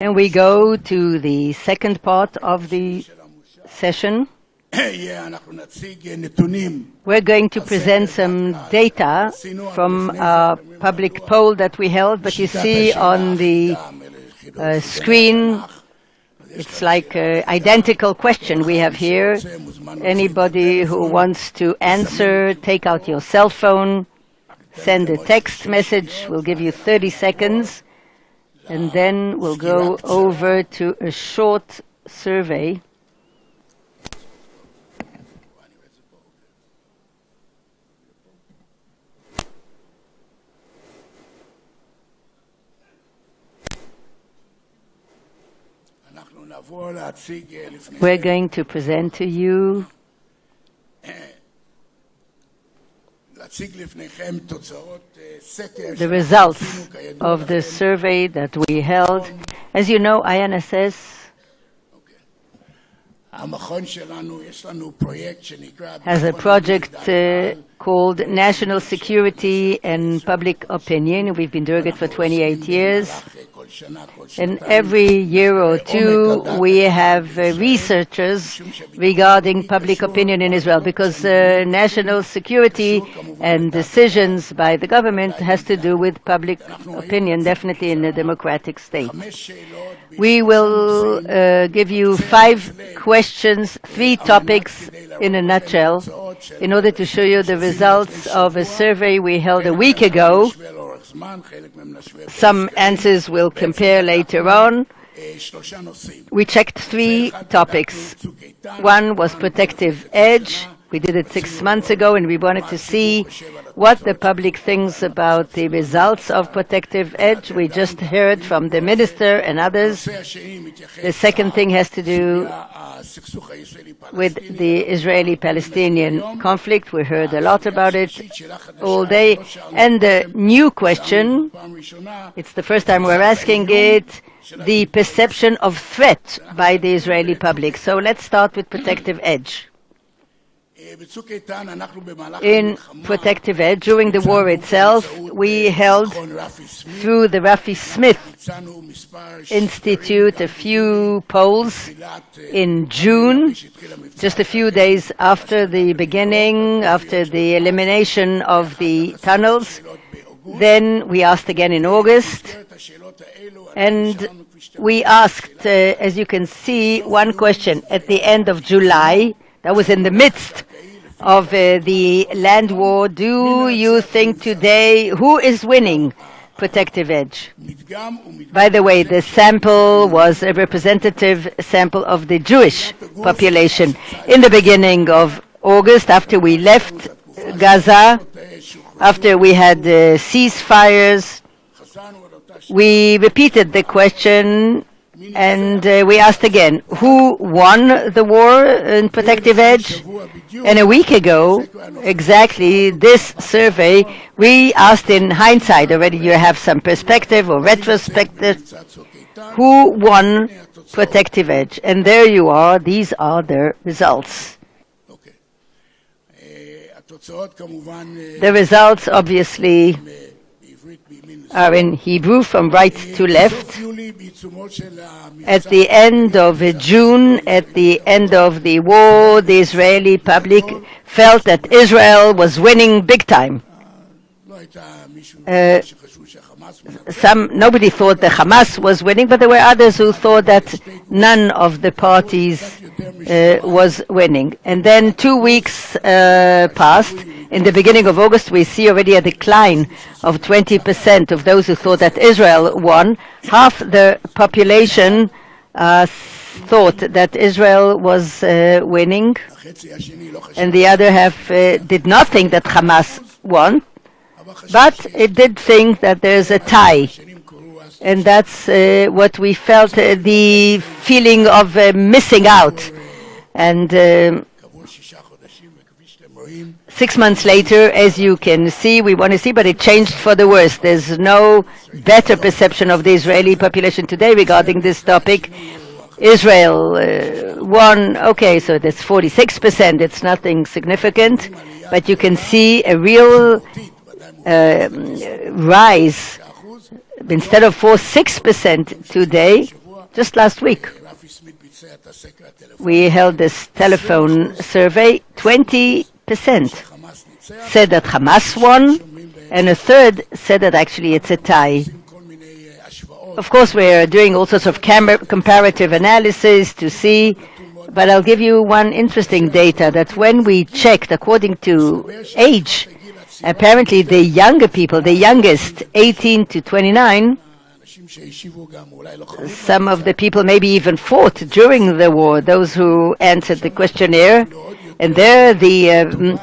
And we go to the second part of the session. We're going to present some data from a public poll that we held, but you see on the screen, it's like an identical question we have here. Anybody who wants to answer, take out your cell phone, send a text message. We'll give you 30 seconds, and then we'll go over to a short survey. We're going to present to you the results of the survey that we held. As you know, INSS has a project called National Security and Public Opinion. We've been doing it for 28 years. And every year or two, we have researchers regarding public opinion in Israel, because national security and decisions by the government has to do with public opinion, definitely in a democratic state. We will give you 5 questions, 3 topics in a nutshell, in order to show you the results of a survey we held a week ago. Some answers we'll compare later on. We checked 3 topics. One was protective edge. We did it 6 months ago, and we wanted to see what the public thinks about the results of protective edge. We just heard from the minister and others. The second thing has to do with the Israeli-Palestinian conflict. We heard a lot about it all day. And the new question, it's the first time we're asking it, the perception of threat by the Israeli public. So let's start with protective edge. In protective edge, during the war itself, we held through the Rafi Smith Institute a few polls in June, just a few days after the beginning, after the elimination of the tunnels. Then we asked again in August, and we asked, as you can see, one question at the end of July. That was in the midst of the land war. Do you think today, who is winning protective edge? By the way, the sample was a representative sample of the Jewish population. In the beginning of August, after we left Gaza, after we had ceasefires, we repeated the question, and we asked again, who won the war in protective edge? And a week ago, exactly this survey, we asked in hindsight, already you have some perspective or retrospective, who won protective edge? And there you are, these are the results. The results obviously are in Hebrew from right to left. At the end of June, at the end of the war, the Israeli public felt that Israel was winning big time. Nobody thought that Hamas was winning, but there were others who thought that none of the parties was winning. And then 2 weeks passed. In the beginning of August, we see already a decline of 20% of those who thought that Israel won. Half the population thought that Israel was winning, and the other half did not think that Hamas won, but it did think that there's a tie. And that's what we felt, the feeling of missing out. And 6 months later, as you can see, we want to see, but it changed for the worse. There's no better perception of the Israeli population today regarding this topic. Israel won, okay, so that's 46%. It's nothing significant, but you can see a real rise. Instead of 6% today, Just last week, we held this telephone survey. 20% said that Hamas won, and a third said that actually it's a tie. Of course, we're doing all sorts of comparative analysis to see, but I'll give you one interesting data that when we checked according to age, apparently the younger people, the youngest, 18 to 29, some of the people maybe even fought during the war, those who answered the questionnaire, and there the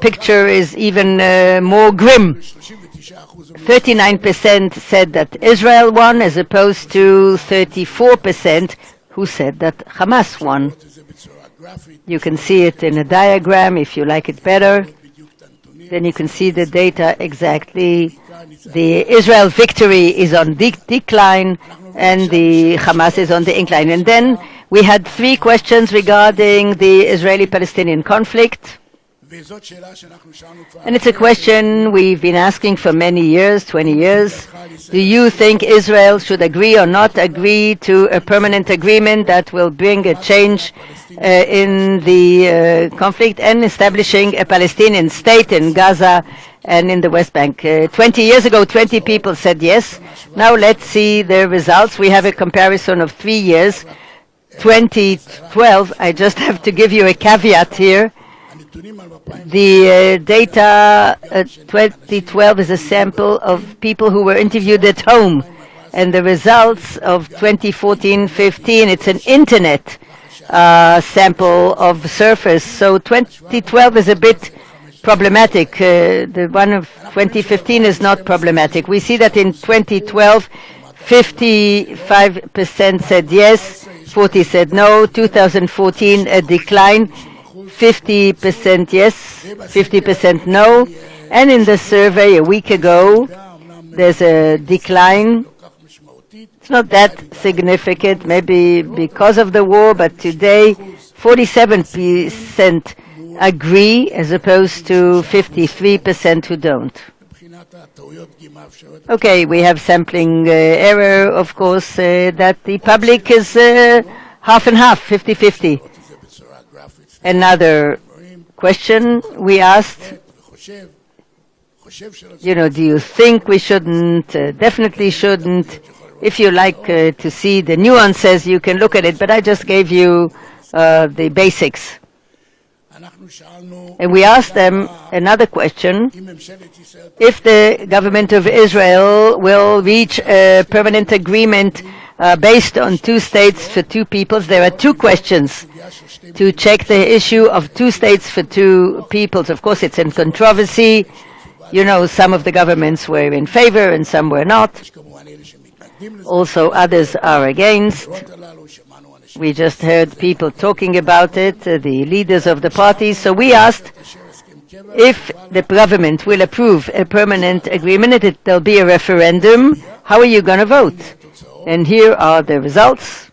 picture is even more grim. 39% said that Israel won, as opposed to 34% who said that Hamas won. You can see it in a diagram if you like it better. Then you can see the data exactly. The Israel victory is on decline, and the Hamas is on the incline. And then we had 3 questions regarding the Israeli-Palestinian conflict. And it's a question we've been asking for many years, 20 years. Do you think Israel should agree or not agree to a permanent agreement that will bring a change in the conflict and establishing a Palestinian state in Gaza and in the West Bank? 20 years ago, 20 people said yes. Now let's see the results. We have a comparison of 3 years. 2012, I just have to give you a caveat here. The data 2012 is a sample of people who were interviewed at home, and the results of 2014-15, it's an internet sample of surface. So 2012 is a bit problematic. The one of 2015 is not problematic. We see that in 2012, 55% said yes, 40 said no. 2014, a decline. 50% yes, 50% no. And in the survey a week ago, there's a decline. It's not that significant, maybe because of the war, but today 47% agree as opposed to 53% who don't. Okay, we have sampling error, of course, that the public is half and half, 50-50. Another question we asked, do you think we shouldn't, definitely shouldn't? If you like to see the nuances, you can look at it, but I just gave you the basics. And we asked them another question: if the government of Israel will reach a permanent agreement based on 2 states for 2 peoples. There are 2 questions to check the issue of 2 states for 2 peoples. Of course, it's in controversy. Some of the governments were in favor and some were not. Also, others are against. We just heard people talking about it, the leaders of the parties. So we asked if the government will approve a permanent agreement, there'll be a referendum. How are you going to vote? And here are the results.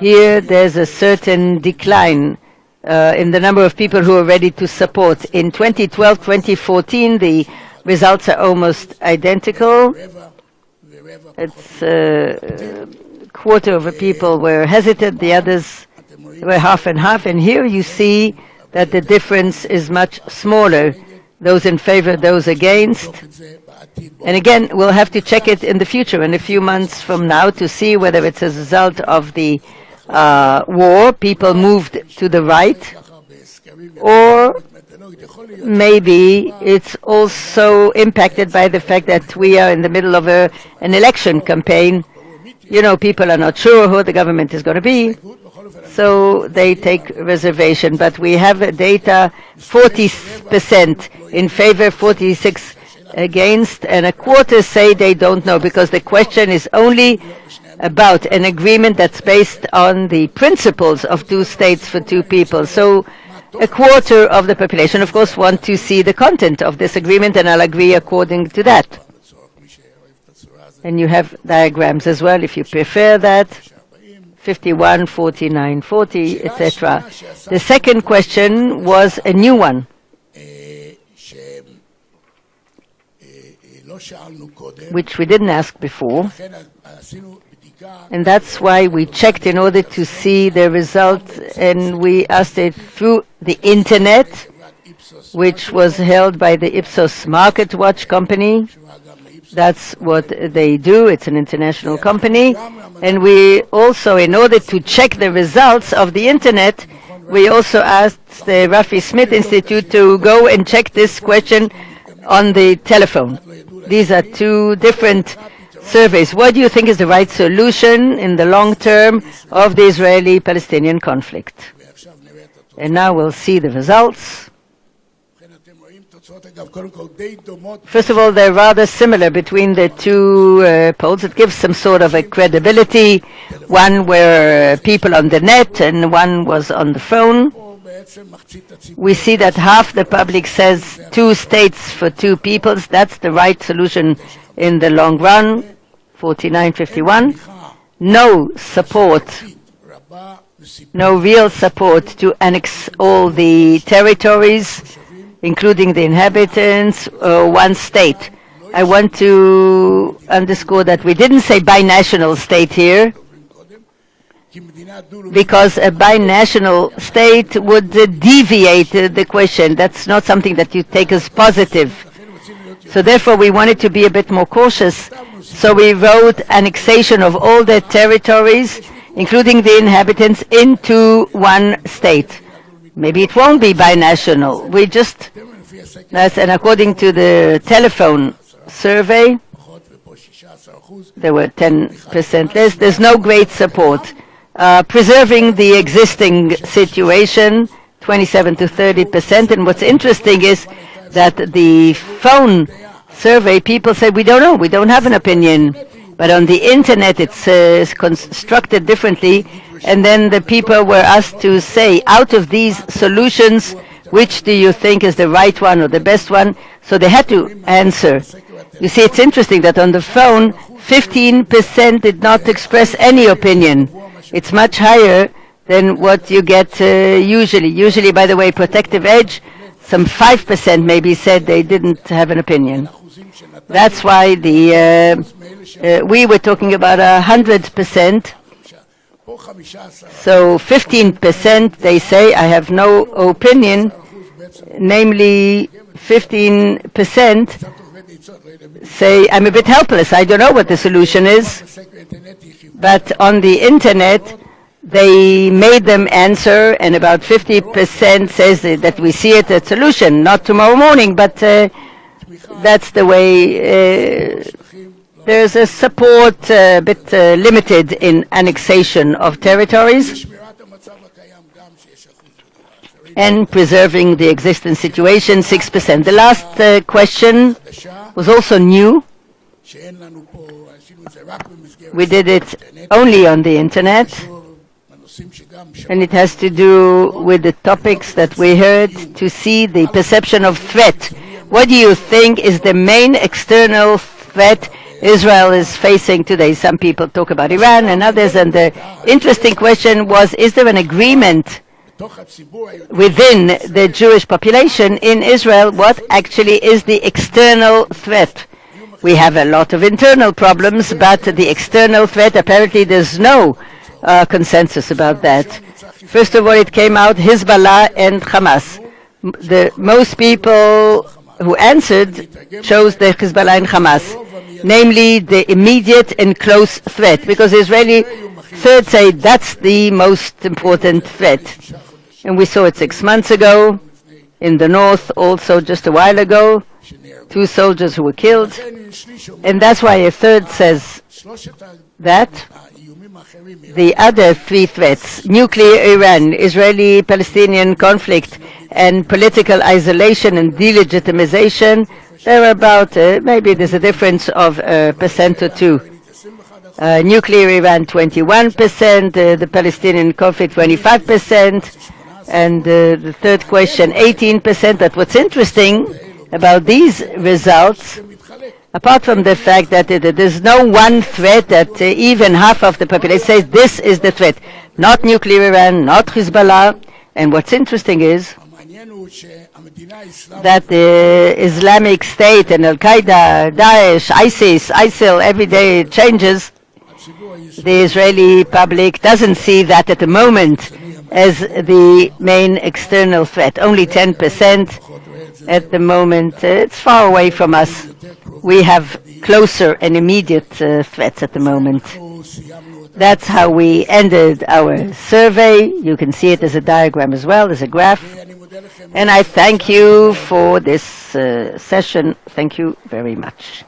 Here there's a certain decline in the number of people who are ready to support. In 2012-2014, the results are almost identical. It's a quarter of the people were hesitant, the others were half and half. And here you see that the difference is much smaller. Those in favor, those against. And again, we'll have to check it in the future, in a few months from now, to see whether it's a result of the war, people moved to the right, or maybe it's also impacted by the fact that we are in the middle of an election campaign. People are not sure who the government is going to be, so they take reservation. But we have data 40% in favor, 46 against, and a quarter say they don't know, because the question is only about an agreement that's based on the principles of 2 states for 2 people. So a quarter of the population, of course, want to see the content of this agreement, and I'll agree according to that. And you have diagrams as well, if you prefer that. 51, 49, 40, etc. The second question was a new one. which we didn't ask before. And that's why we checked in order to see the result, and we asked it through the internet, which was held by the Ipsos Market Watch company. That's what they do. It's an international company. And we also, in order to check the results of the internet, we also asked the Rafi Smith Institute to go and check this question on the telephone. These are two different surveys. What do you think is the right solution in the long term of the Israeli-Palestinian conflict? And now we'll see the results. First of all, they're rather similar between the two polls. It gives some sort of a credibility. One were people on the net and one was on the phone. We see that half the public says 2 states for 2 peoples. That's the right solution in the long run, 49-51. No support, no real support to annex all the territories, including the inhabitants, 1 state. I want to underscore that we didn't say binational state here, because a binational state would deviate the question. That's not something that you take as positive. So therefore we wanted to be a bit more cautious. So we wrote annexation of all the territories, including the inhabitants, into 1 state. Maybe it won't be binational. And according to the telephone survey, there were 10% less. There's no great support. Preserving the existing situation, 27-30%. And what's interesting is that the phone survey, people say, we don't know, we don't have an opinion. But on the internet, it's constructed differently. And then the people were asked to say, out of these solutions, which do you think is the right one or the best one? So they had to answer. You see, it's interesting that on the phone, 15% did not express any opinion. It's much higher than what you get usually. Usually, by the way, Protective Edge, some 5% maybe said they didn't have an opinion. That's why we were talking about 100%. So 15% they say, I have no opinion. Namely, 15% say, I'm a bit helpless. I don't know what the solution is. But on the internet, they made them answer, and about 50% says that we see it as a solution, not tomorrow morning, but that's the way. There's a support a bit limited in annexation of territories and preserving the existing situation, 6%. The last question was also new. We did it only on the internet, and it has to do with the topics that we heard, to see the perception of threat. What do you think is the main external threat Israel is facing today? Some people talk about Iran and others, and the interesting question was, is there an agreement within the Jewish population in Israel what actually is the external threat? We have a lot of internal problems, but the external threat, apparently there's no consensus about that. First of all, it came out Hezbollah and Hamas. Most people who answered chose the Hezbollah and Hamas, namely the immediate and close threat, because Israeli third say that's the most important threat. And we saw it 6 months ago, in the north also just a while ago, 2 soldiers who were killed. And that's why a third says that. The other 3 threats, nuclear Iran, Israeli-Palestinian conflict, and political isolation and delegitimization, they're about, maybe there's a difference of a percent or 2. Nuclear Iran, 21%, the Palestinian conflict, 25%, and the third question, 18%. But what's interesting about these results, apart from the fact that there's no one threat that even half of the population says this is the threat, not nuclear Iran, not Hezbollah. And what's interesting is that the Islamic State and Al-Qaeda, Daesh, ISIS, ISIL, every day it changes, the Israeli public doesn't see that at the moment as the main external threat. Only 10% at the moment. It's far away from us. We have closer and immediate threats at the moment. That's how we ended our survey. You can see it as a diagram as well, as a graph. And I thank you for this session. Thank you very much.